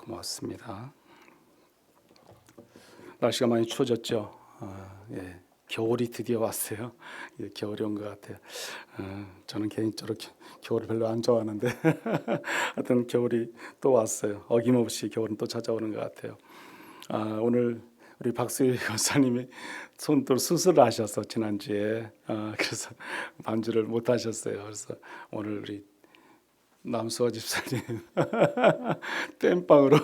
고맙습니다. 날씨가 많이 추워졌죠. 예, 겨울이 드디어 왔어요. 예, 겨울이 온 것 같아요. 저는 개인적으로 겨울을 별로 안 좋아하는데 하여튼 겨울이 또 왔어요. 어김없이 겨울은 또 찾아오는 것 같아요. 오늘 우리 박수희 교사님이 손도 수술을 하셔서 지난주에 그래서 반주를 못 하셨어요. 그래서 오늘 우리 남수아 집사님 땜빵으로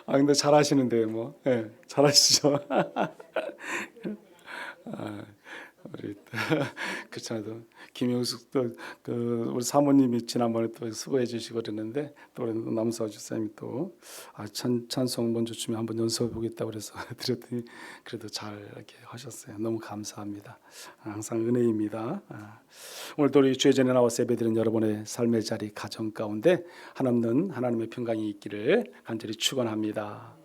근데 잘하시는데요, 뭐. 예, 잘하시죠. 우리 그렇잖아도 김용숙도 우리 사모님이 지난번에 또 수고해 주시고 그랬는데 또 우리 남수아 집사님이 또 찬송 먼저 주면 한번 연습해 보겠다고 그래서 드렸더니 그래도 잘 이렇게 하셨어요. 너무 감사합니다. 항상 은혜입니다. 오늘 또 우리 주의 전에 나와서 예배드리는 여러분의 삶의 자리 가정 가운데 한없는 하나님의 평강이 있기를 간절히 축원합니다.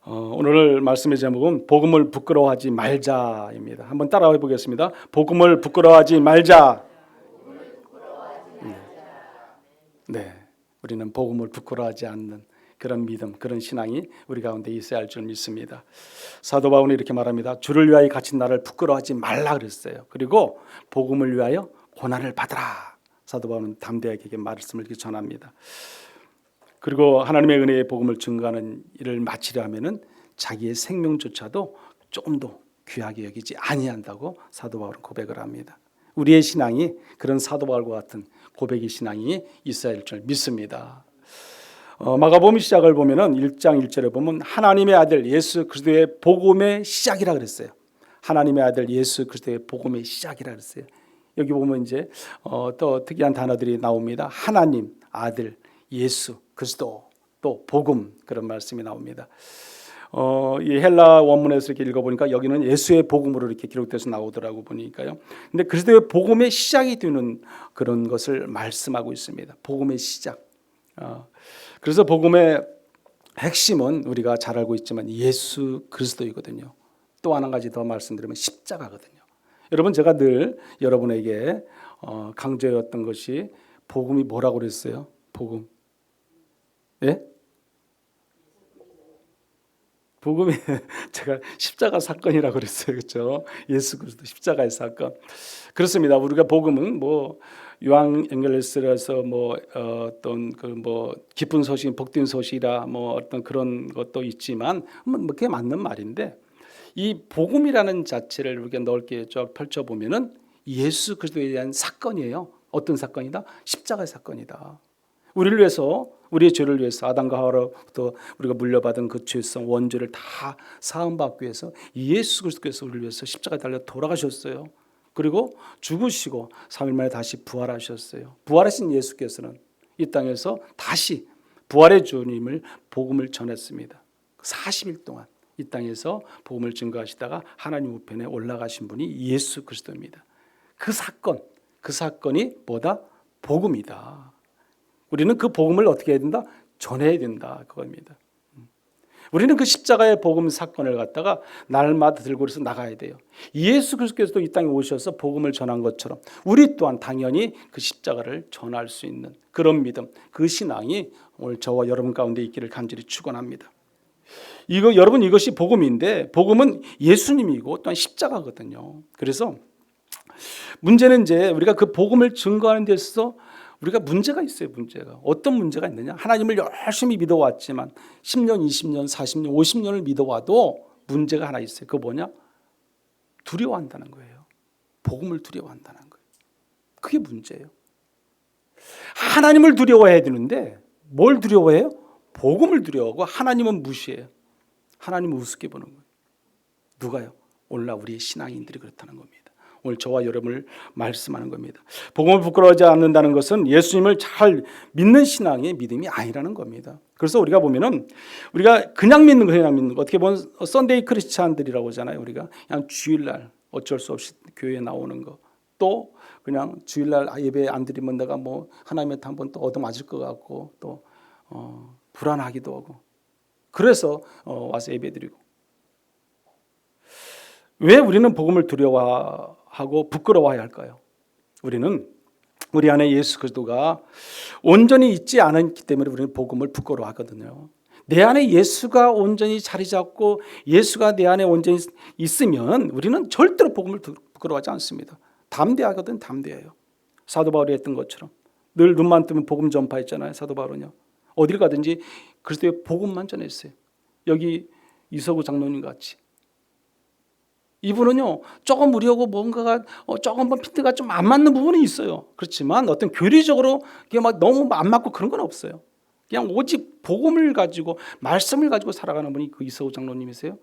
오늘 말씀의 제목은 복음을 부끄러워하지 말자입니다. 한번 따라해 보겠습니다. 복음을 부끄러워하지 말자. 네, 우리는 복음을 부끄러워하지 않는 그런 믿음, 그런 신앙이 우리 가운데 있어야 할 줄 믿습니다. 사도 바울은 이렇게 말합니다. 주를 위하여 갇힌 나를 부끄러워하지 말라 그랬어요. 그리고 복음을 위하여 고난을 받으라. 사도 바울은 담대하게 말씀을 이렇게 전합니다. 그리고 하나님의 은혜의 복음을 증거하는 일을 마치려 하면은 자기의 생명조차도 조금 더 귀하게 여기지 아니한다고 사도 바울은 고백을 합니다. 우리의 신앙이 그런 사도 바울과 같은 고백의 신앙이 있어야 할 줄 믿습니다. 마가복음 시작을 보면은 1장 1절에 보면 하나님의 아들 예수 그리스도의 복음의 시작이라 그랬어요. 하나님의 아들 예수 그리스도의 복음의 시작이라 그랬어요. 여기 보면 이제 또 특이한 단어들이 나옵니다. 하나님, 아들, 예수 그리스도, 또 복음, 그런 말씀이 나옵니다. 이 헬라 원문에서 이렇게 읽어보니까 여기는 예수의 복음으로 이렇게 기록돼서 나오더라고 보니까요. 근데 그리스도의 복음의 시작이 되는 그런 것을 말씀하고 있습니다. 복음의 시작. 그래서 복음의 핵심은 우리가 잘 알고 있지만 예수 그리스도이거든요. 또 한 가지 더 말씀드리면 십자가거든요. 여러분, 제가 늘 여러분에게 강조해왔던 것이 복음이 뭐라고 그랬어요? 복음. 예? 복음이 제가 십자가 사건이라고 그랬어요. 그렇죠? 예수 그리스도 십자가의 사건. 그렇습니다. 우리가 복음은 뭐 요한에vangel리스트라서 뭐 어떤 그 뭐 기쁜 소식, 복된 소식이라 뭐 어떤 그런 것도 있지만 뭐 그게 맞는 말인데 이 복음이라는 자체를 우리가 넓게 쭉 펼쳐 보면은 예수 그리스도에 대한 사건이에요. 어떤 사건이다? 십자가의 사건이다. 우리를 위해서, 우리의 죄를 위해서 아담과 하와로부터 우리가 물려받은 그 죄성 원죄를 다 사함받기 위해서 예수 그리스도께서 우리를 위해서 십자가에 달려 돌아가셨어요. 그리고 죽으시고 3일 만에 다시 부활하셨어요. 부활하신 예수께서는 이 땅에서 다시 부활의 주님을 복음을 전했습니다. 40일 동안 이 땅에서 복음을 증거하시다가 하나님 우편에 올라가신 분이 예수 그리스도입니다. 그 사건이 뭐다? 복음이다. 우리는 그 복음을 어떻게 해야 된다? 전해야 된다. 그겁니다. 우리는 그 십자가의 복음 사건을 갖다가 날마다 들고 그래서 나가야 돼요. 예수 그리스도께서도 이 땅에 오셔서 복음을 전한 것처럼 우리 또한 당연히 그 십자가를 전할 수 있는 그런 믿음, 그 신앙이 오늘 저와 여러분 가운데 있기를 간절히 축원합니다. 여러분, 이것이 복음인데 복음은 예수님이고 또한 십자가거든요. 그래서 문제는 이제 우리가 그 복음을 증거하는 데 있어서 우리가 문제가 있어요. 문제가. 어떤 문제가 있느냐? 하나님을 열심히 믿어왔지만 10년, 20년, 40년, 50년을 믿어와도 문제가 하나 있어요. 그거 뭐냐? 두려워한다는 거예요. 복음을 두려워한다는 거예요. 그게 문제예요. 하나님을 두려워해야 되는데 뭘 두려워해요? 복음을 두려워하고 하나님은 무시해요. 하나님은 우습게 보는 거예요. 누가요? 오늘날 우리의 신앙인들이 그렇다는 겁니다. 오늘 저와 여러분을 말씀하는 겁니다. 복음을 부끄러워하지 않는다는 것은 예수님을 잘 믿는 신앙의 믿음이 아니라는 겁니다. 그래서 우리가 보면은 우리가 그냥 믿는 거 어떻게 보면 썬데이 크리스찬들이라고 하잖아요. 우리가 그냥 주일날 어쩔 수 없이 교회에 나오는 거, 또 그냥 주일날 예배 안 드리면 내가 뭐 하나님한테 한번 또 얻어맞을 것 같고 또 불안하기도 하고 그래서 와서 예배 드리고. 왜 우리는 복음을 두려워하고 부끄러워해야 할까요? 우리는 우리 안에 예수 그리스도가 온전히 있지 않았기 때문에 우리는 복음을 부끄러워하거든요. 내 안에 예수가 온전히 자리 잡고 예수가 내 안에 온전히 있으면 우리는 절대로 복음을 부끄러워하지 않습니다. 담대하거든, 담대해요. 사도 바울이 했던 것처럼 늘 눈만 뜨면 복음 전파했잖아요. 사도 바울은요. 어딜 가든지 그리스도의 복음만 전했어요. 여기 이서구 장로님 같이. 이분은요, 조금 우리하고 뭔가가 조금 핀트가 좀 안 맞는 부분이 있어요. 그렇지만 어떤 교리적으로 이게 막 너무 안 맞고 그런 건 없어요. 그냥 오직 복음을 가지고 말씀을 가지고 살아가는 분이 그 이서구 장로님이세요.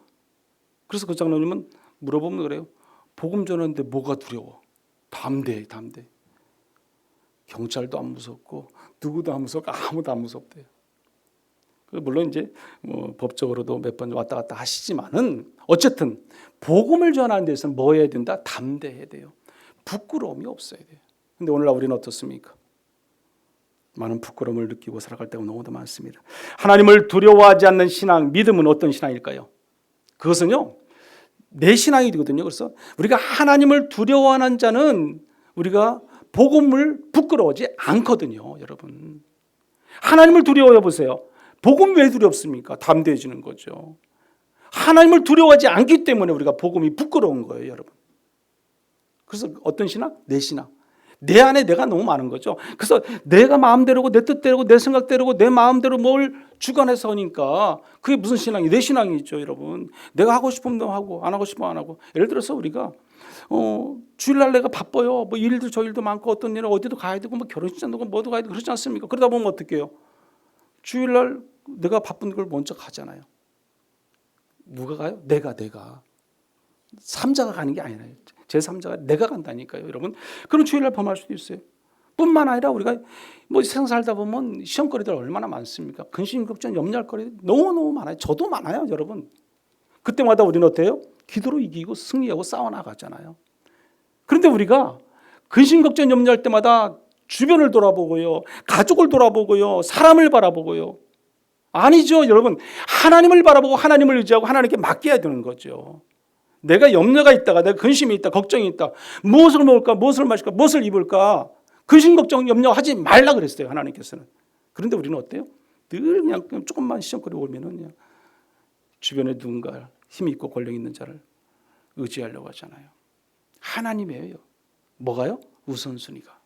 그래서 그 장로님은 물어보면 그래요. 복음 전하는데 뭐가 두려워? 담대. 경찰도 안 무섭고 누구도 안 무섭고 아무도 안 무섭대요. 물론 이제 뭐 법적으로도 몇 번 왔다 갔다 하시지만은 어쨌든 복음을 전하는 데서는 뭐 해야 된다? 담대해야 돼요. 부끄러움이 없어야 돼요. 근데 오늘날 우리는 어떻습니까? 많은 부끄러움을 느끼고 살아갈 때가 너무도 많습니다. 하나님을 두려워하지 않는 신앙, 믿음은 어떤 신앙일까요? 그것은요, 내 신앙이 되거든요. 그래서 우리가 하나님을 두려워하는 자는 우리가 복음을 부끄러워하지 않거든요, 여러분. 하나님을 두려워해 보세요. 복음 왜 두렵습니까? 담대해지는 거죠. 하나님을 두려워하지 않기 때문에 우리가 복음이 부끄러운 거예요, 여러분. 그래서 어떤 신앙? 내 신앙. 내 안에 내가 너무 많은 거죠. 그래서 내가 마음대로고 내 뜻대로고 내 생각대로고 내 마음대로 뭘 주관해서 하니까 그게 무슨 신앙이? 내 신앙이죠, 여러분. 내가 하고 싶으면 하고 안 하고 싶으면 안 하고. 예를 들어서 우리가 주일날 내가 바빠요. 뭐 일도 저 일도 많고 어떤 일은 어디도 가야 되고 뭐 결혼식장도 뭐도 가야 되고 그러지 않습니까? 그러다 보면 어떻게 해요? 주일날 내가 바쁜 걸 먼저 가잖아요. 누가 가요? 내가. 3자가 가는 게 아니라요. 제3자가 내가 간다니까요, 여러분. 그럼 주일날 범할 수도 있어요. 뿐만 아니라 우리가 뭐 세상 살다 보면 시험거리들 얼마나 많습니까? 근심걱정, 염려할 거리 너무너무 많아요. 저도 많아요, 여러분. 그때마다 우리는 어때요? 기도로 이기고 승리하고 싸워나가잖아요. 그런데 우리가 근심걱정, 염려할 때마다 주변을 돌아보고요, 가족을 돌아보고요, 사람을 바라보고요. 아니죠, 여러분. 하나님을 바라보고 하나님을 의지하고 하나님께 맡겨야 되는 거죠. 내가 염려가 있다가 내가 근심이 있다, 걱정이 있다. 무엇을 먹을까, 무엇을 마실까, 무엇을 입을까. 근심, 걱정, 염려하지 말라 그랬어요, 하나님께서는. 그런데 우리는 어때요? 늘 그냥 조금만 시험거리 오면은 그냥 주변에 누군가 힘 있고 권력 있는 자를 의지하려고 하잖아요. 하나님이에요. 뭐가요? 우선순위가.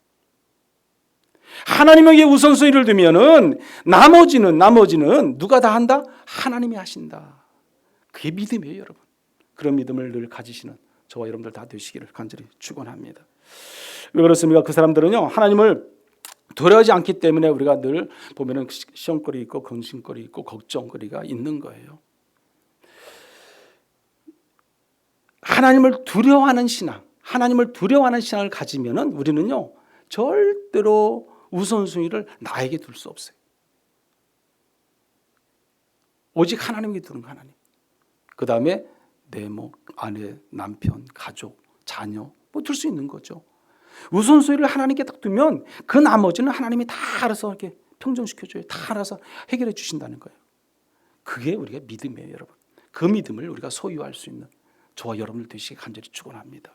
하나님에게 우선순위를 두면은 나머지는 누가 다 한다? 하나님이 하신다. 그게 믿음이에요, 여러분. 그런 믿음을 늘 가지시는 저와 여러분들 다 되시기를 간절히 축원합니다. 왜 그렇습니까? 그 사람들은요, 하나님을 두려워하지 않기 때문에 우리가 늘 보면은 시험거리 있고 근심거리 있고 걱정거리가 있는 거예요. 하나님을 두려워하는 신앙, 하나님을 두려워하는 신앙을 가지면은 우리는요, 절대로 우선순위를 나에게 둘 수 없어요. 오직 하나님께 두는 거, 하나님. 그 다음에 내 아내, 남편, 가족, 자녀 뭐 둘 수 있는 거죠. 우선순위를 하나님께 딱 두면 그 나머지는 하나님이 다 알아서 이렇게 평정시켜줘요. 다 알아서 해결해 주신다는 거예요. 그게 우리가 믿음이에요, 여러분. 그 믿음을 우리가 소유할 수 있는 저와 여러분들 되시기 간절히 축원합니다.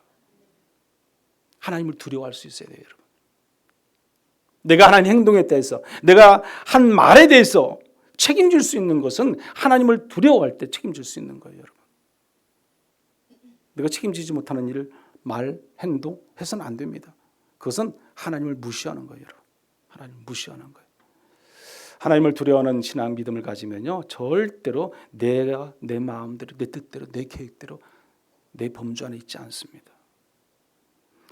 하나님을 두려워할 수 있어야 돼요, 여러분. 내가 하나님 행동에 대해서, 내가 한 말에 대해서 책임질 수 있는 것은 하나님을 두려워할 때 책임질 수 있는 거예요, 여러분. 내가 책임지지 못하는 일을 말, 행동 해서는 안 됩니다. 그것은 하나님을 무시하는 거예요, 여러분. 하나님을 무시하는 거예요. 하나님을 두려워하는 신앙 믿음을 가지면요, 절대로 내가 내 마음대로, 내 뜻대로, 내 계획대로 내 범주 안에 있지 않습니다.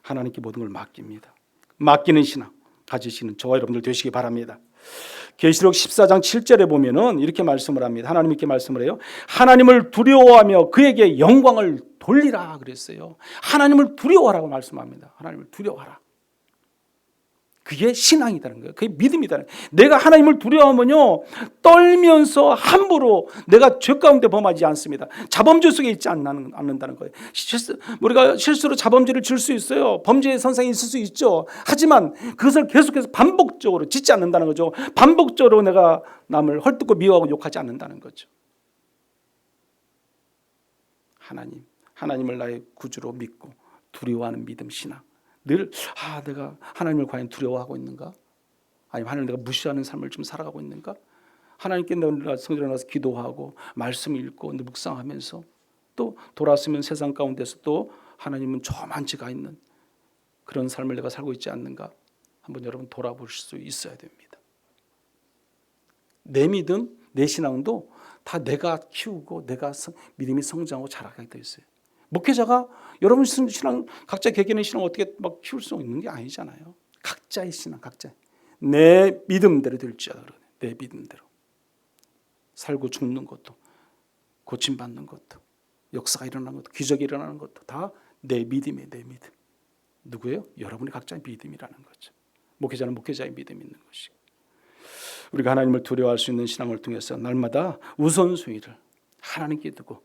하나님께 모든 걸 맡깁니다. 맡기는 신앙 가지시는 저와 여러분들 되시기 바랍니다. 계시록 14장 7절에 보면은 이렇게 말씀을 합니다. 하나님 이렇게 말씀을 해요. 하나님을 두려워하며 그에게 영광을 돌리라 그랬어요. 하나님을 두려워하라고 말씀합니다. 하나님을 두려워하라. 그게 신앙이라는 거예요. 그게 믿음이라는 거예요. 내가 하나님을 두려워하면요, 떨면서 함부로 내가 죄 가운데 범하지 않습니다. 자범죄 속에 있지 않는다는 거예요. 우리가 실수로 자범죄를 질 수 있어요. 범죄의 선상에 있을 수 있죠. 하지만 그것을 계속해서 반복적으로 짓지 않는다는 거죠. 반복적으로 내가 남을 헐뜯고 미워하고 욕하지 않는다는 거죠. 하나님을 나의 구주로 믿고 두려워하는 믿음, 신앙. 늘 내가 하나님을 과연 두려워하고 있는가? 아니면 하나님 내가 무시하는 삶을 좀 살아가고 있는가? 하나님께 내가 성전에 나가서 기도하고 말씀 읽고 묵상하면서 또 돌아서면 세상 가운데서 또 하나님은 저만치 가 있는 그런 삶을 내가 살고 있지 않는가? 한번 여러분 돌아보실 수 있어야 됩니다. 내 믿음, 내 신앙도 다 내가 키우고 내가 믿음이 성장하고 자라게 되어 있어요. 목회자가 여러분 신앙 각자 개개인의 신앙 어떻게 막 키울 수 있는 게 아니잖아요. 각자의 신앙, 각자 내 믿음대로 될지어다. 내 믿음대로 살고 죽는 것도 고침받는 것도 역사가 일어나는 것도 기적이 일어나는 것도 다 내 믿음이에요. 내 믿음. 누구예요? 여러분이 각자의 믿음이라는 거죠. 목회자는 목회자의 믿음이 있는 것이고 우리가 하나님을 두려워할 수 있는 신앙을 통해서 날마다 우선순위를 하나님께 두고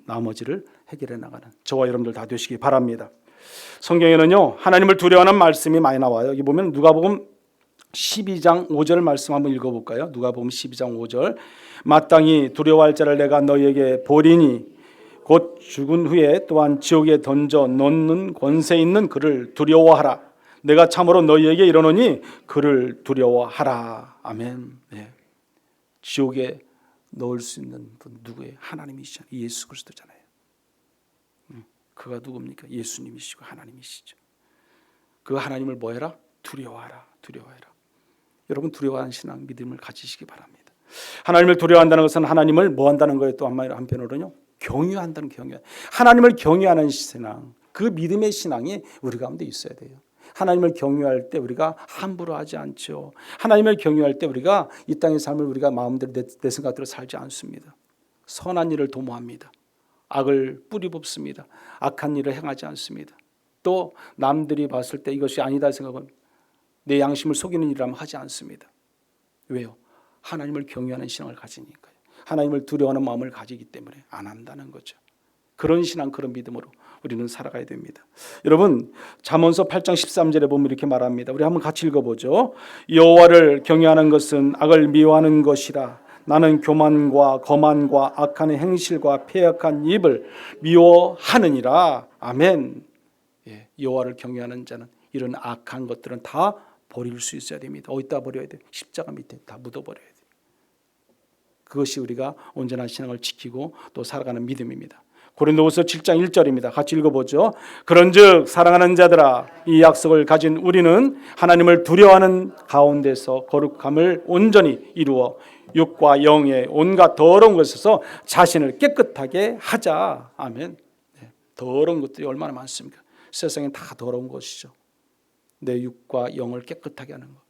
나머지를 해결해 나가는 저와 여러분들 다 되시기 바랍니다. 성경에는요 하나님을 두려워하는 말씀이 많이 나와요. 여기 보면 누가복음 12장 5절 말씀 한번 읽어볼까요? 누가복음 12장 5절 마땅히 두려워할 자를 내가 너희에게 보리니 곧 죽은 후에 또한 지옥에 던져 놓는 권세 있는 그를 두려워하라. 내가 참으로 너희에게 이르노니 그를 두려워하라. 아멘. 네. 지옥에 넣을 수 있는 분 누구예요? 하나님이시잖아요. 예수 그리스도잖아요. 그가 누굽니까? 예수님이시고 하나님이시죠. 그 하나님을 뭐 해라? 두려워하라. 두려워해라. 여러분 두려워하는 신앙 믿음을 가지시기 바랍니다. 하나님을 두려워한다는 것은 하나님을 뭐 한다는 거예요? 또 한편으로는요. 경유한다는 경유. 하나님을 경유하는 신앙. 그 믿음의 신앙이 우리 가운데 있어야 돼요. 하나님을 경유할 때 우리가 함부로 하지 않죠. 하나님을 경유할 때 우리가 이 땅의 삶을 우리가 마음대로 내 생각대로 살지 않습니다. 선한 일을 도모합니다. 악을 뿌리 뽑습니다. 악한 일을 행하지 않습니다. 또 남들이 봤을 때 이것이 아니다 생각은 내 양심을 속이는 일이라면 하지 않습니다. 왜요? 하나님을 경유하는 신앙을 가지니까요. 하나님을 두려워하는 마음을 가지기 때문에 안 한다는 거죠. 그런 신앙, 그런 믿음으로 우리는 살아가야 됩니다. 여러분 잠언서 8장 13절에 보면 이렇게 말합니다. 우리 한번 같이 읽어보죠. 여호와를 경외하는 것은 악을 미워하는 것이라. 나는 교만과 거만과 악한 행실과 패역한 입을 미워하느니라. 아멘. 예, 여호와를 경외하는 자는 이런 악한 것들은 다 버릴 수 있어야 됩니다. 어디다 버려야 돼요? 십자가 밑에 다 묻어버려야 돼요. 그것이 우리가 온전한 신앙을 지키고 또 살아가는 믿음입니다. 고린도후서 7장 1절입니다. 같이 읽어보죠. 그런즉 사랑하는 자들아 이 약속을 가진 우리는 하나님을 두려워하는 가운데서 거룩함을 온전히 이루어 육과 영의 온갖 더러운 것에서 자신을 깨끗하게 하자. 아멘. 네, 더러운 것들이 얼마나 많습니까? 세상엔 다 더러운 것이죠. 내 육과 영을 깨끗하게 하는 것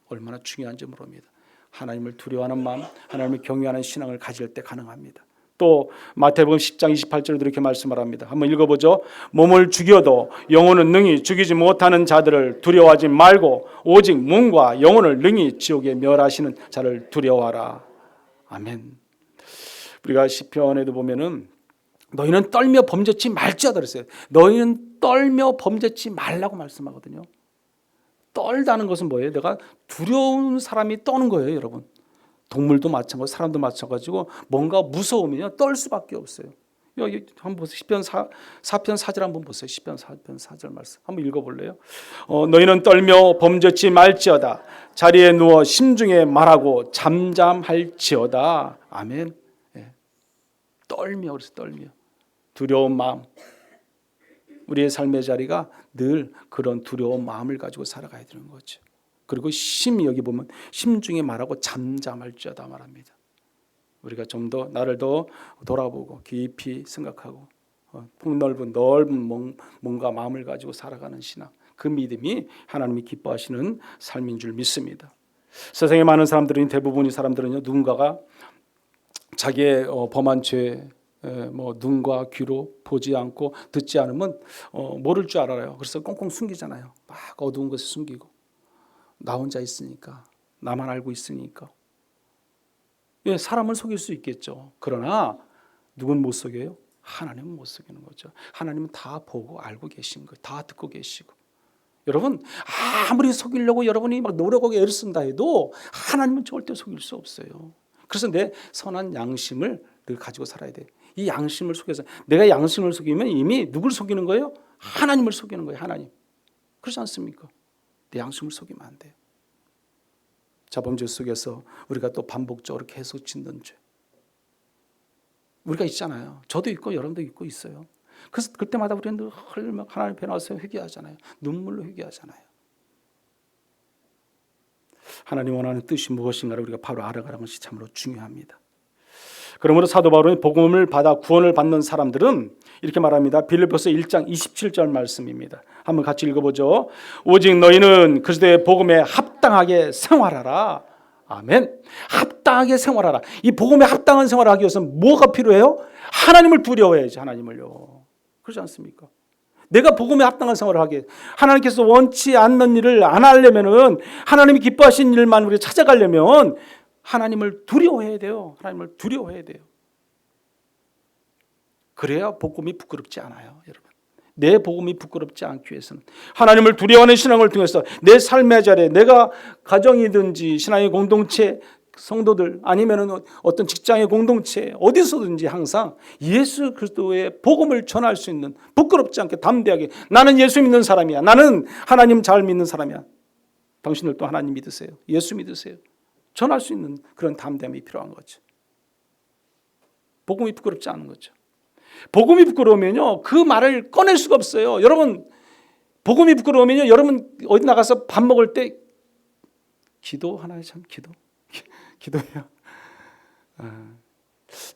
얼마나 중요한지 모릅니다. 하나님을 두려워하는 마음, 하나님을 경외하는 신앙을 가질 때 가능합니다. 또 마태복음 10장 28절에도 이렇게 말씀을 합니다. 한번 읽어보죠. 몸을 죽여도 영혼은 능히 죽이지 못하는 자들을 두려워하지 말고 오직 몸과 영혼을 능히 지옥에 멸하시는 자를 두려워하라. 아멘. 우리가 시편에도 보면은 너희는 떨며 범죄치 말지어다 그랬어요. 너희는 떨며 범죄치 말라고 말씀하거든요. 떨다는 것은 뭐예요? 내가 두려운 사람이 떠는 거예요, 여러분. 동물도 마찬가지고 사람도 마찬가지고 뭔가 무서우면 떨 수밖에 없어요. 여기 한번 보세요. 시편 4편 4절 한번 보세요. 시편 4편 4절 말씀 한번 읽어볼래요? 너희는 떨며 범죄치 말지어다. 자리에 누워 심중에 말하고 잠잠할지어다. 아멘. 예. 떨며 그래서 떨며 두려운 마음. 우리의 삶의 자리가 늘 그런 두려운 마음을 가지고 살아가야 되는 거죠. 그리고 심히 여기 보면 심중에 말하고 잠잠할지어다 말합니다. 우리가 좀 더 나를 더 돌아보고 깊이 생각하고 폭넓은 넓은 뭔가 마음을 가지고 살아가는 신앙, 그 믿음이 하나님이 기뻐하시는 삶인 줄 믿습니다. 세상에 많은 사람들은 대부분의 사람들은요 누군가가 자기의 범한 죄 눈과 귀로 보지 않고 듣지 않으면 모를 줄 알아요. 그래서 꽁꽁 숨기잖아요. 막 어두운 것을 숨기고 나 혼자 있으니까 나만 알고 있으니까. 예, 사람을 속일 수 있겠죠. 그러나 누군 못 속여요? 하나님은 못 속이는 거죠. 하나님은 다 보고 알고 계신 거예요. 다 듣고 계시고. 여러분 아무리 속이려고 여러분이 막 노력하고 애를 쓴다 해도 하나님은 절대 속일 수 없어요. 그래서 내 선한 양심을 늘 가지고 살아야 돼. 이 양심을 속여서 내가 양심을 속이면 이미 누굴 속이는 거예요? 하나님을 속이는 거예요. 하나님. 그렇지 않습니까? 내 양심을 속이면 안 돼요. 자범죄 속에서 우리가 또 반복적으로 계속 짓는 죄. 우리가 있잖아요. 저도 있고 여러분도 있고 있어요. 그래서 그때마다 우리는 늘 하나님 앞에 나와서 회개하잖아요. 눈물로 회개하잖아요. 하나님 원하는 뜻이 무엇인가를 우리가 바로 알아가는 것이 참으로 중요합니다. 그러므로 사도 바울은 복음을 받아 구원을 받는 사람들은 이렇게 말합니다. 빌립보서 1장 27절 말씀입니다. 한번 같이 읽어보죠. 오직 너희는 그리스도의 복음에 합당하게 생활하라. 아멘. 합당하게 생활하라. 이 복음에 합당한 생활을 하기 위해서는 뭐가 필요해요? 하나님을 두려워해야지. 하나님을요. 그렇지 않습니까? 내가 복음에 합당한 생활을 하게, 하나님께서 원치 않는 일을 안 하려면은, 하나님이 기뻐하신 일만 우리가 찾아가려면 하나님을 두려워해야 돼요. 하나님을 두려워해야 돼요. 그래야 복음이 부끄럽지 않아요, 여러분. 내 복음이 부끄럽지 않기 위해서는 하나님을 두려워하는 신앙을 통해서 내 삶의 자리에, 내가 가정이든지 신앙의 공동체, 성도들 아니면은 어떤 직장의 공동체 어디서든지 항상 예수 그리스도의 복음을 전할 수 있는, 부끄럽지 않게 담대하게, 나는 예수 믿는 사람이야, 나는 하나님 잘 믿는 사람이야, 당신들도 하나님 믿으세요, 예수 믿으세요, 전할 수 있는 그런 담대함이 필요한 거죠. 복음이 부끄럽지 않은 거죠. 복음이 부끄러우면요 그 말을 꺼낼 수가 없어요. 여러분, 복음이 부끄러우면요, 여러분 어디 나가서 밥 먹을 때 기도 하나요? 참 기도해요.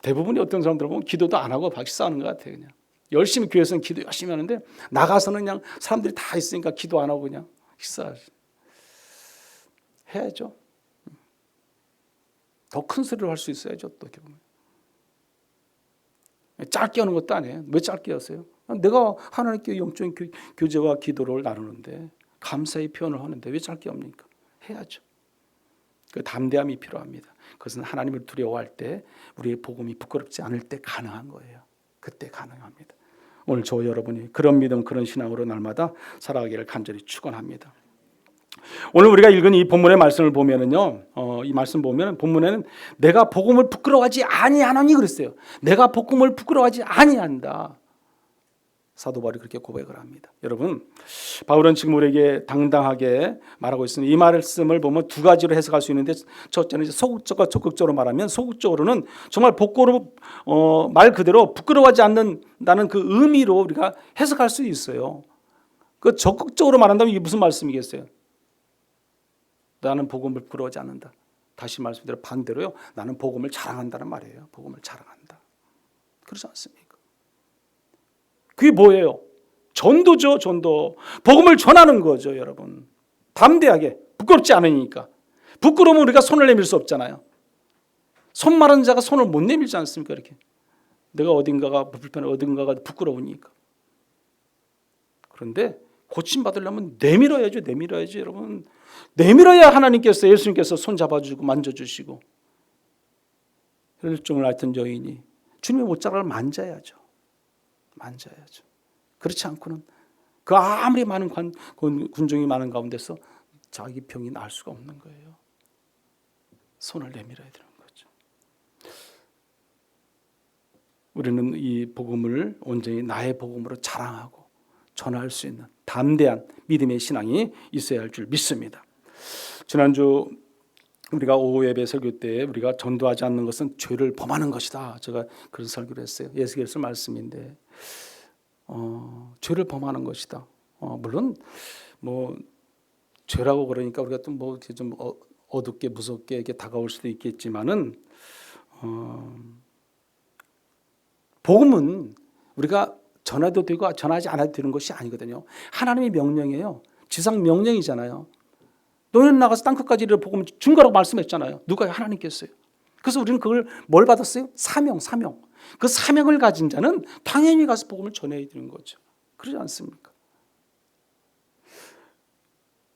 대부분이 어떤 사람들 보면 기도도 안 하고 식사하는 것 같아요. 그냥 열심히 교회에서는 기도 열심히 하는데 나가서는 그냥 사람들이 다 있으니까 기도 안 하고 그냥 식사하지. 해야죠. 더 큰 소리를 할 수 있어야죠. 또 보면 짧게 하는 것도 아니에요. 왜 짧게 하세요? 내가 하나님께 영적인 교제와 기도를 나누는데, 감사의 표현을 하는데 왜 짧게 합니까? 해야죠. 그 담대함이 필요합니다. 그것은 하나님을 두려워할 때, 우리의 복음이 부끄럽지 않을 때 가능한 거예요. 그때 가능합니다. 오늘 저 여러분이 그런 믿음, 그런 신앙으로 날마다 살아가기를 간절히 축원합니다. 오늘 우리가 읽은 이 본문의 말씀을 보면은요, 이 말씀 보면 본문에는 내가 복음을 부끄러워하지 아니하노니 그랬어요. 내가 복음을 부끄러워하지 아니한다. 사도 바울이 그렇게 고백을 합니다. 여러분, 바울은 지금 우리에게 당당하게 말하고 있습니다. 이 말씀을 보면 두 가지로 해석할 수 있는데, 첫째는 소극적과 적극적으로 말하면, 소극적으로는 정말 복고로 말 그대로 부끄러워하지 않는다는 그 의미로 우리가 해석할 수 있어요. 그 적극적으로 말한다면 이게 무슨 말씀이겠어요? 나는 복음을 부끄러워하지 않는다. 다시 말씀드려 반대로요, 나는 복음을 자랑한다는 말이에요. 복음을 자랑한다. 그렇지 않습니까? 그게 뭐예요? 전도죠, 전도. 복음을 전하는 거죠, 여러분. 담대하게, 부끄럽지 않으니까. 부끄러우면 우리가 손을 내밀 수 없잖아요. 손 마른 자가 손을 못 내밀지 않습니까? 이렇게. 내가 어딘가가 불편해, 어딘가가 부끄러우니까. 그런데 고침받으려면 내밀어야죠, 내밀어야죠, 여러분. 내밀어야 하나님께서, 예수님께서 손 잡아주고 만져주시고, 혈증을 앓던 여인이 주님의 못자락을 만져야죠. 만져야죠. 그렇지 않고는 그 아무리 많은 군중이 많은 가운데서 자기 병이 나을 수가 없는 거예요. 손을 내밀어야 되는 거죠. 우리는 이 복음을 온전히 나의 복음으로 자랑하고 전할 수 있는 담대한 믿음의 신앙이 있어야 할 줄 믿습니다. 지난주 우리가 오후 예배 설교 때 우리가 전도하지 않는 것은 죄를 범하는 것이다. 제가 그런 설교를 했어요. 예수께서 말씀인데, 죄를 범하는 것이다. 물론 뭐 죄라고 그러니까 우리가 또 뭐 좀 어둡게 무섭게 이렇게 다가올 수도 있겠지만은, 복음은 우리가 전해도 되고 전하지 않아도 되는 것이 아니거든요. 하나님의 명령이에요. 지상 명령이잖아요. 너희는 나가서 땅끝까지 이르러 복음 준 거라고 말씀했잖아요. 누가요? 하나님께서요. 그래서 우리는 그걸 뭘 받았어요? 사명. 그 사명을 가진 자는 당연히 가서 복음을 전해야 되는 거죠. 그러지 않습니까?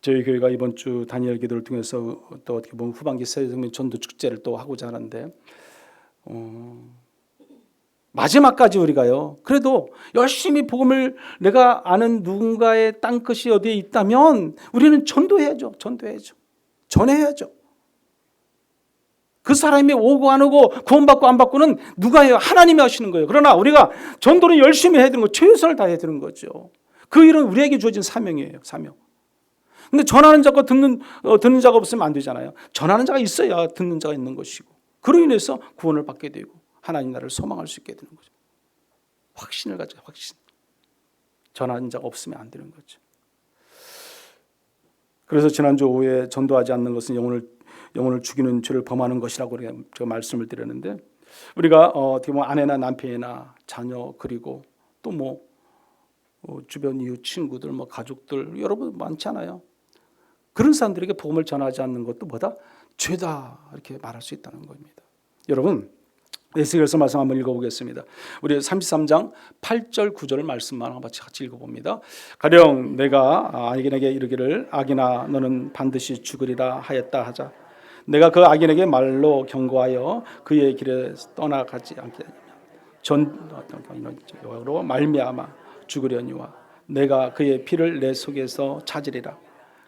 저희 교회가 이번 주 다니엘 기도를 통해서 또 어떻게 보면 후반기 새생명 전도 축제를 또 하고자 하는데, 마지막까지 우리가요, 그래도 열심히 복음을, 내가 아는 누군가의 땅끝이 어디에 있다면 우리는 전도해야죠. 전해야죠. 그 사람이 오고 안 오고 구원받고 안 받고는 누가 해요? 하나님이 하시는 거예요. 그러나 우리가 전도는 열심히 해야 되는 거예요. 최선을 다해야 되는 거죠. 그 일은 우리에게 주어진 사명이에요. 사명. 근데 전하는 자가 듣는 자가 없으면 안 되잖아요. 전하는 자가 있어야 듣는 자가 있는 것이고, 그로 인해서 구원을 받게 되고 하나님 나라를 소망할 수 있게 되는 거죠. 확신을 가져요. 확신. 전하는 자가 없으면 안 되는 거죠. 그래서 지난주 오후에 전도하지 않는 것은 영혼을 죽이는 죄를 범하는 것이라고 제가 말씀을 드렸는데, 우리가 어떻게 보면 아내나 남편이나 자녀, 그리고 또 주변 이웃 친구들, 가족들, 여러분 많잖아요. 그런 사람들에게 복음을 전하지 않는 것도 뭐다? 죄다, 이렇게 말할 수 있다는 겁니다. 여러분, 에스겔서 말씀 한번 읽어보겠습니다. 우리 33장 8절 9절 말씀만 같이 읽어봅니다. 가령 내가 악인에게 이르기를 악인아 너는 반드시 죽으리라 하였다 하자. 내가 그 악인에게 말로 경고하여 그의 길에 떠나가지 않게 전으로 말미암아 죽으려니와 내가 그의 피를 내 속에서 찾으리라.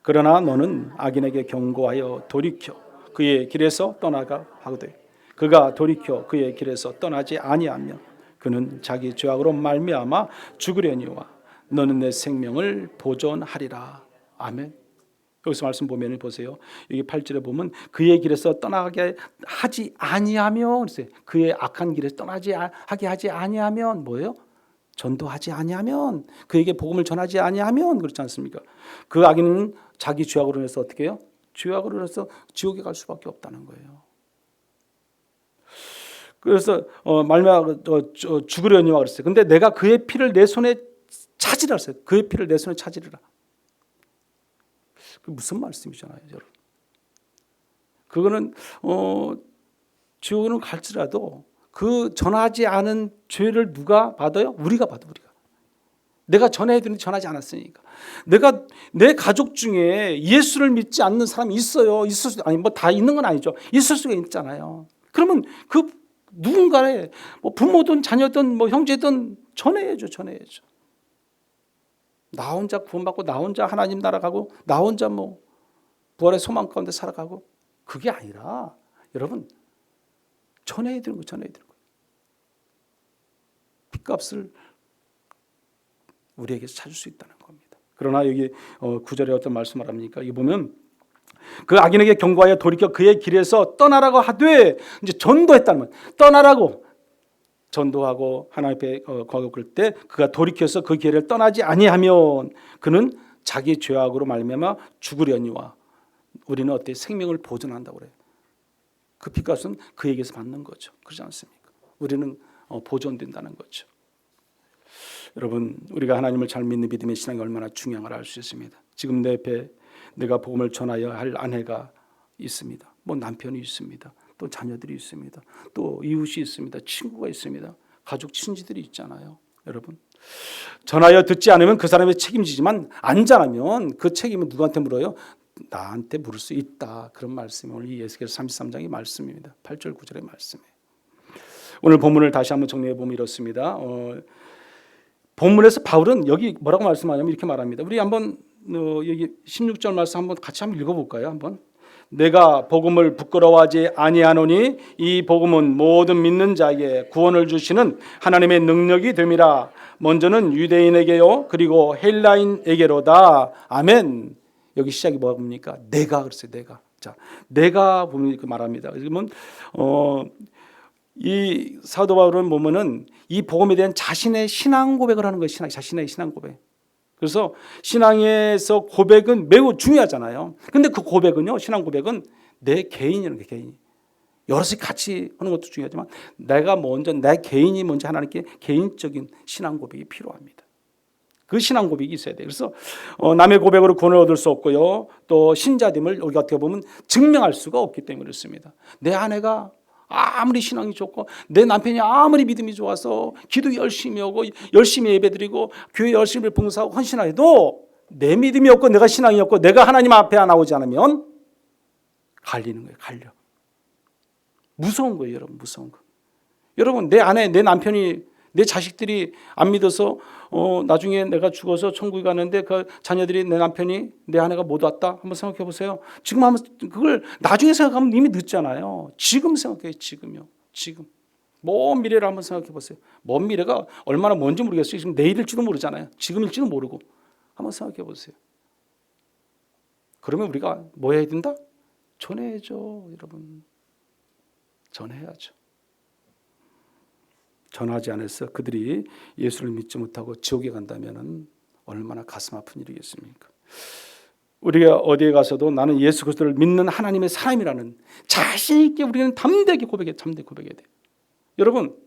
그러나 너는 악인에게 경고하여 돌이켜 그의 길에서 떠나가 하거든. 그가 돌이켜 그의 길에서 떠나지 아니하면 그는 자기 죄악으로 말미암아 죽으려니와 너는 내 생명을 보존하리라. 아멘. 여기서 말씀 보면 보세요. 여기 8절에 보면 그의 길에서 떠나게 하지 아니하면, 그의 악한 길에서 하게 하지 아니하면 뭐예요? 전도하지 아니하면, 그에게 복음을 전하지 아니하면, 그렇지 않습니까? 그 악인은 자기 죄악으로 인해서 어떻게 해요? 죄악으로 인해서 지옥에 갈 수밖에 없다는 거예요. 그래서 말미암아 죽으려니와 그랬어요. 근데 내가 그의 피를 내 손에 찾으라 했어요. 그의 피를 내 손에 찾으리라. 그 무슨 말씀이잖아요, 여러분. 그거는 지옥은 갈지라도 그 전하지 않은 죄를 누가 받아요? 우리가 받아. 우리가. 내가 전해드리는데 전하지 않았으니까. 내가 내 가족 중에 예수를 믿지 않는 사람이 있어요. 있을 수 다 있는 건 아니죠. 있을 수가 있잖아요. 그러면 그 누군가의 부모든 자녀든 형제든 전해야죠. 나 혼자 구원받고 나 혼자 하나님 나라 가고 나 혼자 부활의 소망 가운데 살아가고, 그게 아니라 여러분 전해야 되는 거예요. 핏값을 우리에게서 찾을 수 있다는 겁니다. 그러나 여기 9절에 어떤 말씀을 합니까? 여기 보면 그 악인에게 경고하여 돌이켜 그의 길에서 떠나라고 하되, 이제 전도했다는 말. 떠나라고 전도하고 하나님 앞에 거역할 때 그가 돌이켜서 그 길을 떠나지 아니하면 그는 자기 죄악으로 말미암아 죽으려니와 우리는 어때? 생명을 보존한다고 그래요. 그 핏값은 그에게서 받는 거죠. 그렇지 않습니까? 우리는 보존된다는 거죠. 여러분, 우리가 하나님을 잘 믿는 믿음의 신앙이 얼마나 중요한 걸 알 수 있습니다. 지금 내 옆에 내가 복음을 전하여 할 아내가 있습니다. 남편이 있습니다. 또 자녀들이 있습니다. 또 이웃이 있습니다. 친구가 있습니다. 가족 친지들이 있잖아요. 여러분, 전하여 듣지 않으면 그 사람의 책임지지만 안 전하면 그 책임은 누구한테 물어요? 나한테 물을 수 있다. 그런 말씀이 오늘 이 에스겔 33장의 말씀입니다. 8절 9절의 말씀이에요. 오늘 본문을 다시 한번 정리해 보면 이렇습니다. 본문에서 바울은 여기 뭐라고 말씀하냐면 이렇게 말합니다. 우리 한번 여기 16절 말씀 한번 같이 한번 읽어볼까요? 한번. 내가 복음을 부끄러워하지 아니하노니 이 복음은 모든 믿는 자에게 구원을 주시는 하나님의 능력이 됨이라. 먼저는 유대인에게요 그리고 헬라인에게로다. 아멘. 여기 시작이 뭡니까? 내가 그랬어요. 내가 보면 이렇게 말합니다. 그러면 이 사도 바울은 보면은 이 복음에 대한 자신의 신앙 고백을 하는 거예요. 자신의 신앙 고백. 그래서 신앙에서 고백은 매우 중요하잖아요. 근데 그 고백은요, 신앙 고백은 내 개인이라는 게 개인. 여럿이 같이 하는 것도 중요하지만 내가 먼저, 내 개인이 먼저 하나님께 개인적인 신앙 고백이 필요합니다. 그 신앙 고백이 있어야 돼요. 그래서 남의 고백으로 구원을 얻을 수 없고요. 또 신자됨을 여기 어떻게 보면 증명할 수가 없기 때문에 그렇습니다. 내 아내가 아무리 신앙이 좋고 내 남편이 아무리 믿음이 좋아서 기도 열심히 하고 열심히 예배드리고 교회 열심히 봉사하고 헌신해도 내 믿음이 없고 내가 신앙이 없고 내가 하나님 앞에 나오지 않으면 갈리는 거예요. 갈려. 무서운 거예요. 여러분, 무서운 거. 여러분, 내 아내, 내 남편이, 내 자식들이 안 믿어서 나중에 내가 죽어서 천국에 가는데 그 자녀들이 내 남편이 내 아내가 못 왔다. 한번 생각해 보세요. 지금 한번 그걸 나중에 생각하면 이미 늦잖아요. 지금 생각해요. 지금요. 지금. 먼 미래를 한번 생각해 보세요. 먼 미래가 얼마나 먼지 모르겠어요. 지금 내일일지도 모르잖아요. 지금일지도 모르고. 한번 생각해 보세요. 그러면 우리가 뭐 해야 된다? 전해야죠, 여러분. 전해야죠. 전하지 않아서 그들이 예수를 믿지 못하고 지옥에 간다면 얼마나 가슴 아픈 일이겠습니까? 우리가 어디에 가서도 나는 예수 그리스도를 믿는 하나님의 사람이라는 자신 있게 우리는 담대하게 고백해야 돼요. 여러분,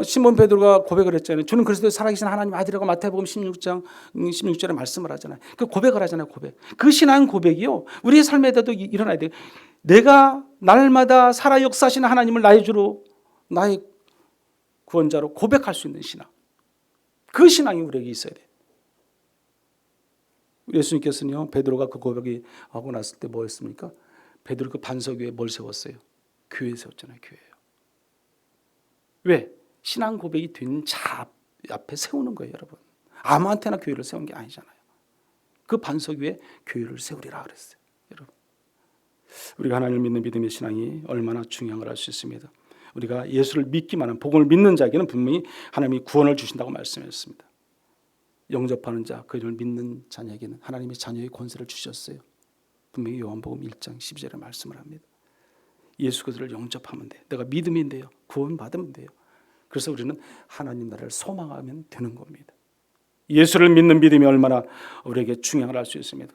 시몬 베드로가 고백을 했잖아요. 주는 그리스도의 살아계신 하나님 아들이라고 마태복음 16장 16절에 말씀을 하잖아요. 그 고백을 하잖아요. 고백. 그 신앙 고백이요, 우리의 삶에도 일어나야 돼요. 내가 날마다 살아 역사하시는 하나님을 나의 주로, 나의 구원자로 고백할 수 있는 신앙. 그 신앙이 우리에게 있어야 돼요. 예수님께서는요, 베드로가 그 고백이 하고 났을 때 뭐 했습니까? 베드로 그 반석 위에 뭘 세웠어요? 교회 세웠잖아요. 교회요. 왜? 신앙 고백이 된 자 앞에 세우는 거예요, 여러분. 아무한테나 교회를 세운 게 아니잖아요. 그 반석 위에 교회를 세우리라 그랬어요, 여러분. 우리가 하나님을 믿는 믿음의 신앙이 얼마나 중요한 걸 알 수 있습니다. 우리가 예수를 믿기만 한, 복음을 믿는 자에게는 분명히 하나님이 구원을 주신다고 말씀했습니다. 영접하는 자, 그를 믿는 자녀에게는 하나님의 자녀의 권세를 주셨어요. 분명히 요한복음 1장 12절에 말씀을 합니다. 예수 그리스도를 영접하면 돼요. 내가 믿음인데요, 구원받으면 돼요. 그래서 우리는 하나님 나라를 소망하면 되는 겁니다. 예수를 믿는 믿음이 얼마나 우리에게 중요한 걸 알 수 있습니다.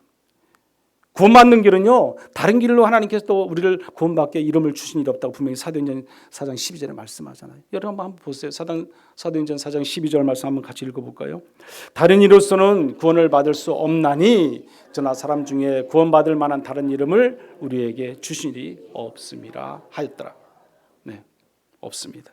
구원받는 길은요, 다른 길로 하나님께서 또 우리를 구원받게 이름을 주신 일 없다고 분명히 사도행전 4장 12절에 말씀하잖아요. 여러분 한번 보세요. 사도행전 4장 12절 말씀 한번 같이 읽어볼까요? 다른 이로서는 구원을 받을 수 없나니 저나 사람 중에 구원받을 만한 다른 이름을 우리에게 주신 일이 없음이라 하였더라. 네, 없습니다.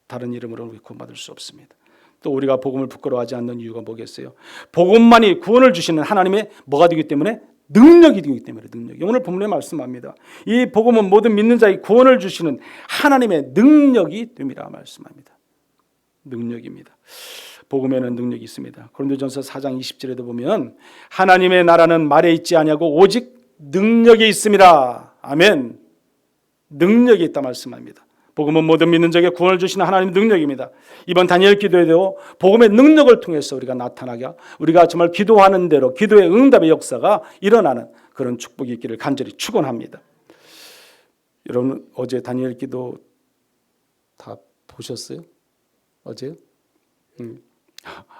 다른 이름으로 우리 구원받을 수 없습니다. 또 우리가 복음을 부끄러워하지 않는 이유가 뭐겠어요? 복음만이 구원을 주시는 하나님의 뭐가 되기 때문에? 능력이 되기 때문에. 능력이. 오늘 본문에 말씀합니다. 이 복음은 모든 믿는 자의 구원을 주시는 하나님의 능력이 됩니다. 말씀합니다. 능력입니다. 복음에는 능력이 있습니다. 고린도전서 4장 20절에도 보면 하나님의 나라는 말에 있지 아니하고 오직 능력이 있습니다. 아멘. 능력이 있다 말씀합니다. 복음은 모든 믿는 자에게 구원을 주시는 하나님의 능력입니다. 이번 다니엘 기도에도 복음의 능력을 통해서 우리가 나타나게, 우리가 정말 기도하는 대로 기도의 응답의 역사가 일어나는 그런 축복이 있기를 간절히 축원합니다. 여러분 어제 다니엘 기도 다 보셨어요? 어제요?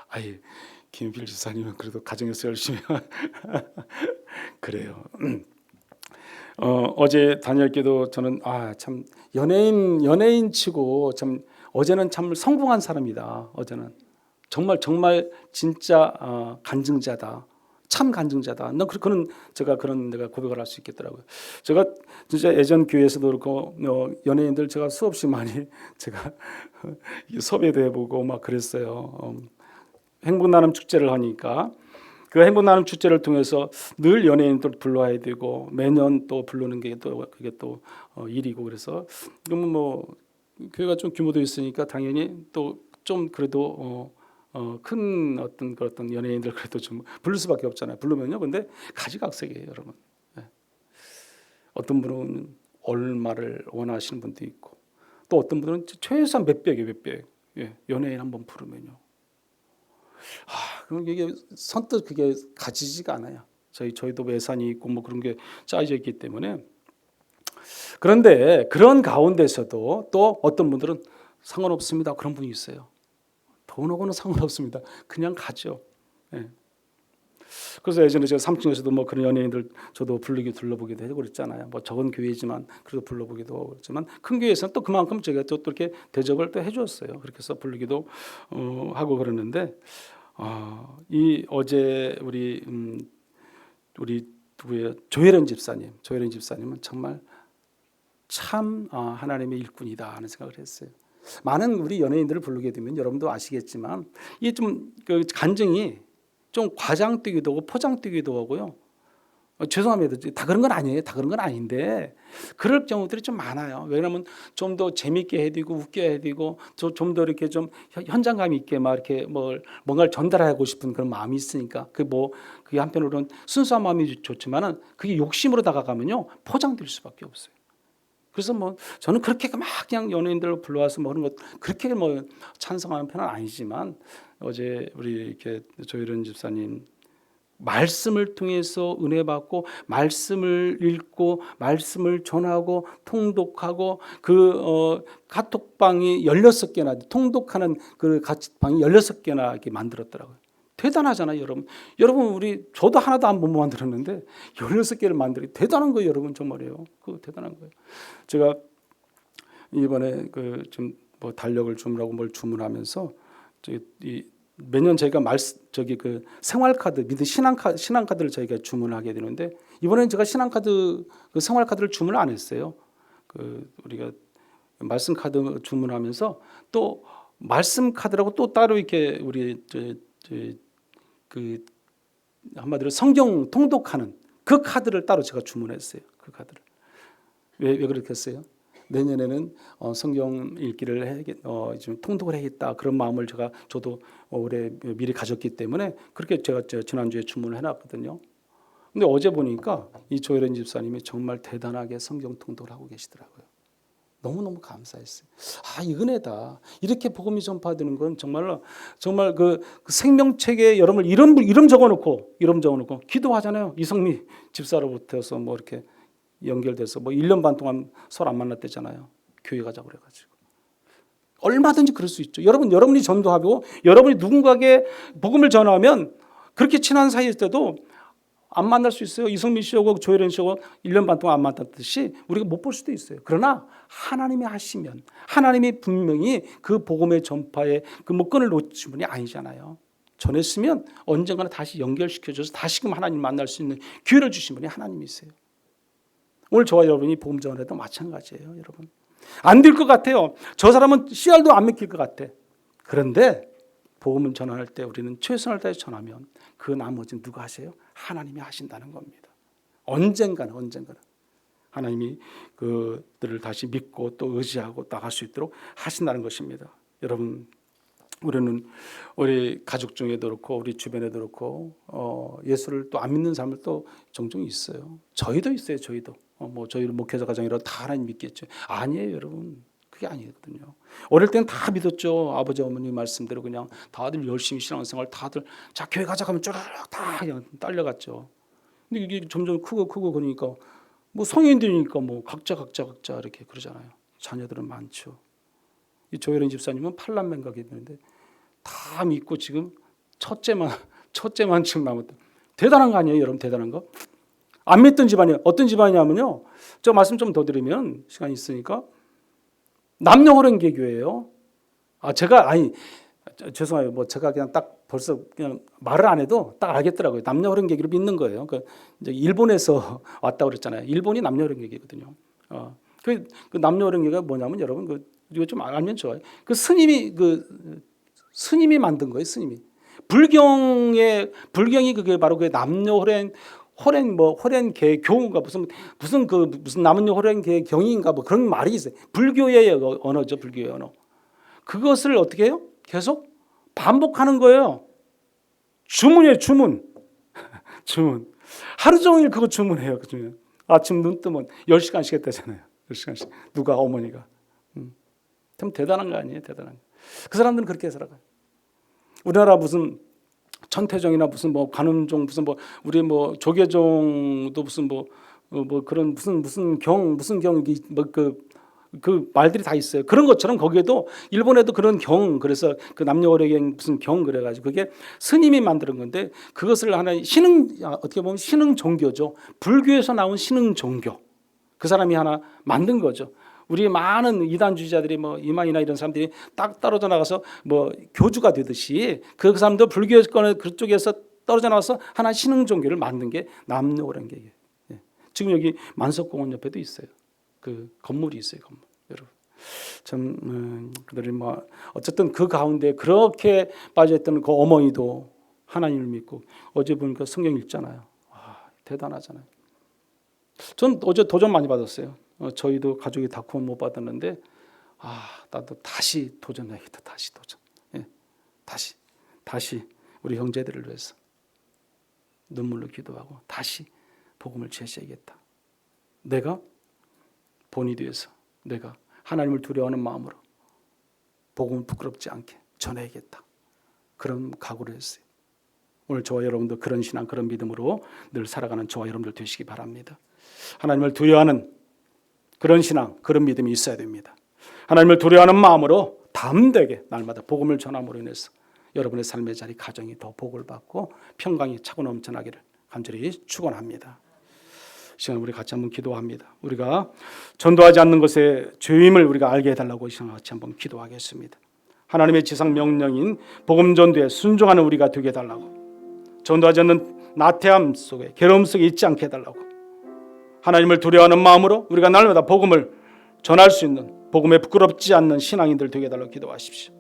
아예 김필 지사님은 그래도 가정에서 열심히 그래요. 어제 다니엘께도 저는 참 연예인 치고 참 어제는 참 성공한 사람이다. 어제는 정말 진짜 간증자다. 참 간증자다. 그는 제가 그런 내가 고백을 할 수 있겠더라고요. 제가 진짜 예전 교회에서도 그렇고 연예인들 제가 수없이 많이 제가 섭외도 해보고 막 그랬어요. 행복나눔 축제를 하니까. 그 행복나눔 축제를 통해서 늘 연예인들 불러야 되고 매년 또 부르는 게 또 그게 또 일이고, 그래서 그러면 뭐 교회가 좀 규모도 있으니까 당연히 또 좀 그래도 큰 어떤 연예인들 그래도 좀 부를 수밖에 없잖아요. 부르면요, 근데 가지각색이에요, 여러분. 네. 어떤 분은 얼마를 원하시는 분도 있고, 또 어떤 분은 최소한 몇백이에요, 몇백. 예, 연예인 한번 부르면요. 그럼 이게 선뜻 그게 가지지가 않아요. 저희도 예산이 있고 뭐 그런 게 짜여져 있기 때문에. 그런데 그런 가운데서도 또 어떤 분들은 상관없습니다. 그런 분이 있어요. 돈하고는 상관없습니다. 그냥 가죠. 예. 그래서 예전에 제가 3층에서도 뭐 그런 연예인들 저도 불러보기도 하고 그랬잖아요. 뭐 적은 교회지만 그래도 불러보기도 하고 그랬지만 큰 교회에서는 또 그만큼 제가 또 이렇게 대접을 또 해줬어요. 그렇게 해서 부르기도 하고 그러는데 이 어제 우리 누구예요? 조혜련 집사님은 정말 참 하나님의 일꾼이다 하는 생각을 했어요. 많은 우리 연예인들을 부르게 되면 여러분도 아시겠지만 이게 좀 그 간증이 좀 과장되기도 하고 포장되기도 하고요. 죄송합니다. 다 그런 건 아니에요. 다 그런 건 아닌데 그럴 경우들이 좀 많아요. 왜냐하면 좀 더 재밌게 해야 되고 웃겨야 해야 되고 좀 더 이렇게 좀 현장감 있게 막 이렇게 뭔가를 전달하고 싶은 그런 마음이 있으니까 그게 한편으로는 순수한 마음이 좋지만은 그게 욕심으로 다가가면요 포장될 수밖에 없어요. 그래서 저는 그렇게 막 그냥 연예인들을 불러와서 그런 것 그렇게 찬성하는 편은 아니지만 어제 우리 이렇게 조혜련 집사님 말씀을 통해서 은혜 받고 말씀을 읽고 말씀을 전하고 통독하고 그 카톡방이 16개나 통독하는 그 방이 16개나 이렇게 만들었더라고요. 대단하잖아요, 여러분. 여러분 저도 하나도 안 못 만들었는데 16개를 만들기 대단한 거예요, 여러분. 정말이에요. 그 대단한 거예요. 제가 이번에 그 좀 뭐 달력을 주문하고 뭘 주문하면서 매년 저희가 그 생활카드, 믿음 신앙카드를 저희가 주문하게 되는데 이번에는 제가 신앙카드 그 생활카드를 주문을 안 했어요. 그 우리가 말씀 카드 주문하면서 또 말씀 카드라고 또 따로 이렇게 우리 그 한마디로 성경 통독하는 그 카드를 따로 제가 주문했어요. 그 카드를 왜 그렇게 했어요? 내년에는 성경 읽기를 좀 통독을 해야겠다 그런 마음을 저도 올해 미리 가졌기 때문에 그렇게 제가 지난주에 주문을 해놨거든요. 근데 어제 보니까 이 조혜련 집사님이 정말 대단하게 성경 통독을 하고 계시더라고요. 너무너무 감사했어요. 이 은혜다. 이렇게 복음이 전파되는 건 정말 그 생명책에 여러분 이름 적어놓고 기도하잖아요. 이성미 집사로부터서 뭐 이렇게 연결돼서 뭐 1년 반 동안 서로 안 만났대잖아요. 교회 가자고 그래가지고. 얼마든지 그럴 수 있죠. 여러분이 전도하고 여러분이 누군가에게 복음을 전하면 그렇게 친한 사이일 때도 안 만날 수 있어요. 이성민 씨하고 조혜련 씨하고 1년 반 동안 안 만났듯이 우리가 못 볼 수도 있어요. 그러나 하나님이 하시면 하나님이 분명히 그 복음의 전파에 그 끈을 놓친 분이 아니잖아요. 전했으면 언젠가는 다시 연결시켜줘서 다시금 하나님 만날 수 있는 기회를 주신 분이 하나님이세요. 오늘 저와 여러분이 복음 전해도 마찬가지예요, 여러분. 안 될 것 같아요. 저 사람은 씨알도 안 먹힐 것 같아. 그런데 복음을 전할 때 우리는 최선을 다해 전하면 그 나머지는 누가 하세요? 하나님이 하신다는 겁니다. 언젠가는 하나님이 그들을 다시 믿고 또 의지하고 나갈 수 있도록 하신다는 것입니다. 여러분, 우리 가족 중에도 그렇고 우리 주변에도 그렇고 예수를 또 안 믿는 사람들 또 종종 있어요. 저희도 있어요. 뭐 저희 목회자 가정이라도 다 하나님 믿겠죠. 아니에요, 여러분. 그게 아니거든요. 어릴 때는 다 믿었죠. 아버지 어머니 말씀대로 그냥 다들 열심히 신앙생활 다들 자 교회 가자 하면 쭈르륵 다 그냥 딸려갔죠. 근데 이게 점점 크고 그러니까 뭐 성인들이니까 뭐 각자 이렇게 그러잖아요. 자녀들은 많죠. 이 조혜련 집사님은 8남매 가게 되는데 다 믿고 지금 첫째만 지금 남았다. 대단한 거 아니에요, 여러분? 대단한 거. 안 믿던 집안이에요. 어떤 집안이냐면요. 저 말씀 좀 더 드리면 시간이 있으니까 남녀호랭개교예요. 죄송해요. 뭐 제가 그냥 딱 벌써 그냥 말을 안 해도 딱 알겠더라고요. 남녀호랭개교를 믿는 거예요. 그러니까 이제 일본에서 왔다고 그랬잖아요. 일본이 남녀호랭개교거든요. 그 남녀호랭개가 뭐냐면 여러분 이거 좀 알면 좋아요. 그 스님이 만든 거예요. 스님이 불경이 그게 바로 그 호랭개교인가 무슨 남녀 호랭개경인가 뭐 그런 말이 있어요. 불교의 언어죠. 불교의 언어. 그것을 어떻게 해요? 계속 반복하는 거예요. 주문이에요. 주문. 하루 종일 그거 주문해요. 그중에 아침 눈 뜨면 10시간씩 했다잖아요. 10시간씩. 누가? 어머니가. 참 대단한 거 아니에요? 대단한 거. 그 사람들은 그렇게 살아가요. 우리나라 무슨 천태종이나 무슨 뭐 관음종 무슨 뭐 우리 뭐 조계종도 무슨 뭐 그런 무슨 경 그 말들이 다 있어요. 그런 것처럼 거기에도 일본에도 그런 그래서 그 남녀호랭 무슨 그래가지고 그게 스님이 만드는 건데 그것을 하나의 어떻게 보면 신흥 종교죠. 불교에서 나온 신흥 종교. 그 사람이 하나 만든 거죠. 우리 많은 이단주의자들이 뭐 이만이나 이런 사람들이 딱 떨어져 나가서 뭐 교주가 되듯이 그 사람도 불교권 그쪽에서 떨어져 나와서 하나 신흥 종교를 만든 게 남녀호랭개예요. 지금 여기 만석공원 옆에도 있어요. 그 건물이 있어요. 여러분 참 그들이 뭐 어쨌든 그 가운데 그렇게 빠져있던 그 어머니도 하나님을 믿고 어제 보니까 성경 읽잖아요. 대단하잖아요. 전 어제 도전 많이 받았어요. 저희도 가족이 다 구원 못 받았는데 나도 다시 도전해야겠다. 다시 도전. 다시 우리 형제들을 위해서 눈물로 기도하고 다시 복음을 제시해야겠다. 내가 본이 되어서 내가 하나님을 두려워하는 마음으로 복음을 부끄럽지 않게 전해야겠다. 그런 각오를 했어요. 오늘 저와 여러분도 그런 신앙, 그런 믿음으로 늘 살아가는 저와 여러분들 되시기 바랍니다. 하나님을 두려워하는 그런 신앙, 그런 믿음이 있어야 됩니다. 하나님을 두려워하는 마음으로 담대하게 날마다 복음을 전함으로 인해서 여러분의 삶의 자리, 가정이 더 복을 받고 평강이 차고 넘쳐나기를 간절히 축원합니다. 이 시간 우리 같이 한번 기도합니다. 우리가 전도하지 않는 것의 죄임을 우리가 알게 해달라고 이 시간 같이 한번 기도하겠습니다. 하나님의 지상 명령인 복음 전도에 순종하는 우리가 되게 해달라고, 전도하지 않는 나태함 속에, 괴로움 속에 있지 않게 해달라고, 하나님을 두려워하는 마음으로 우리가 날마다 복음을 전할 수 있는, 복음에 부끄럽지 않는 신앙인들 되게 해달라고 기도하십시오.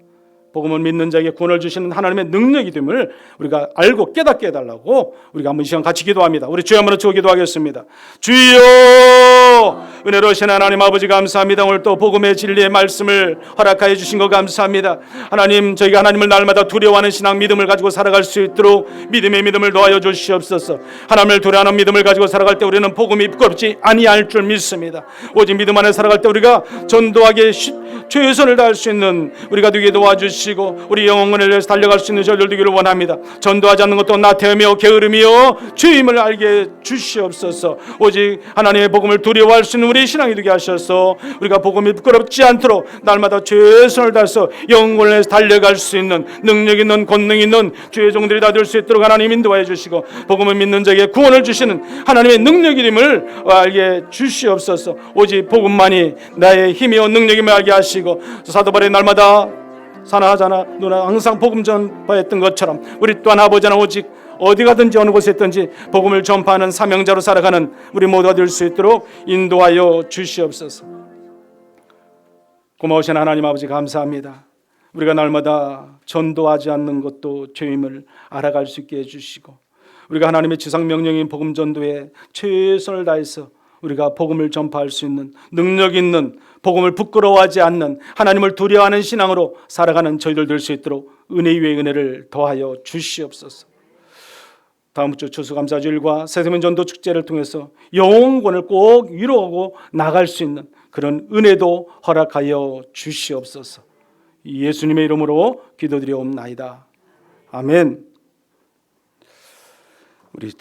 복음을 믿는 자에게 구원을 주시는 하나님의 능력이 됨을 우리가 알고 깨닫게 해달라고 우리가 한번 이 시간 같이 기도합니다. 우리 주여 한번 기도하겠습니다. 주여, 은혜로우신 하나님 아버지 감사합니다. 오늘 또 복음의 진리의 말씀을 허락하여 주신 것 감사합니다. 하나님, 저희가 하나님을 날마다 두려워하는 신앙 믿음을 가지고 살아갈 수 있도록 믿음의 믿음을 더하여 주시옵소서. 하나님을 두려워하는 믿음을 가지고 살아갈 때 우리는 복음이 부끄럽지 아니할 줄 믿습니다. 오직 믿음 안에 살아갈 때 우리가 전도하기에 최선을 다할 수 있는 우리가 되게 도와주시고 우리 영혼을 위해서 달려갈 수 있는 저희들 되기를 원합니다. 전도하지 않는 것도 나태함이요 게으름이요 죄임을 알게 주시옵소서. 오직 하나님의 복음을 두려워할 수 있는 우리 신앙이 되게 하셔서 우리가 복음이 부끄럽지 않도록 날마다 최선을 다해서 영혼을 위해서 달려갈 수 있는 능력 있는 권능 있는 주의 종들이 다 될 수 있도록 하나님 인도하여 주시고, 복음을 믿는 자에게 구원을 주시는 하나님의 능력임을 알게 주시옵소서. 오직 복음만이 나의 힘이요 능력임을 알게 하시고, 사도 바울이 날마다 사나하잖아 누나 항상 복음 전파했던 것처럼 우리 또한 아버지 하나 오직 어디 가든지 어느 곳에 있든지 복음을 전파하는 사명자로 살아가는 우리 모두가 될 수 있도록 인도하여 주시옵소서. 고마우신 하나님 아버지 감사합니다. 우리가 날마다 전도하지 않는 것도 죄임을 알아갈 수 있게 해주시고, 우리가 하나님의 지상 명령인 복음 전도에 최선을 다해서 우리가 복음을 전파할 수 있는 능력 있는, 복음을 부끄러워하지 않는, 하나님을 두려워하는 신앙으로 살아가는 저희들 될 수 있도록 은혜 위에 은혜를 더하여 주시옵소서. 다음 주 추수감사주일과 새세면 전도 축제를 통해서 영혼을 꼭 위로하고 나갈 수 있는 그런 은혜도 허락하여 주시옵소서. 예수님의 이름으로 기도드리옵나이다. 아멘. 우리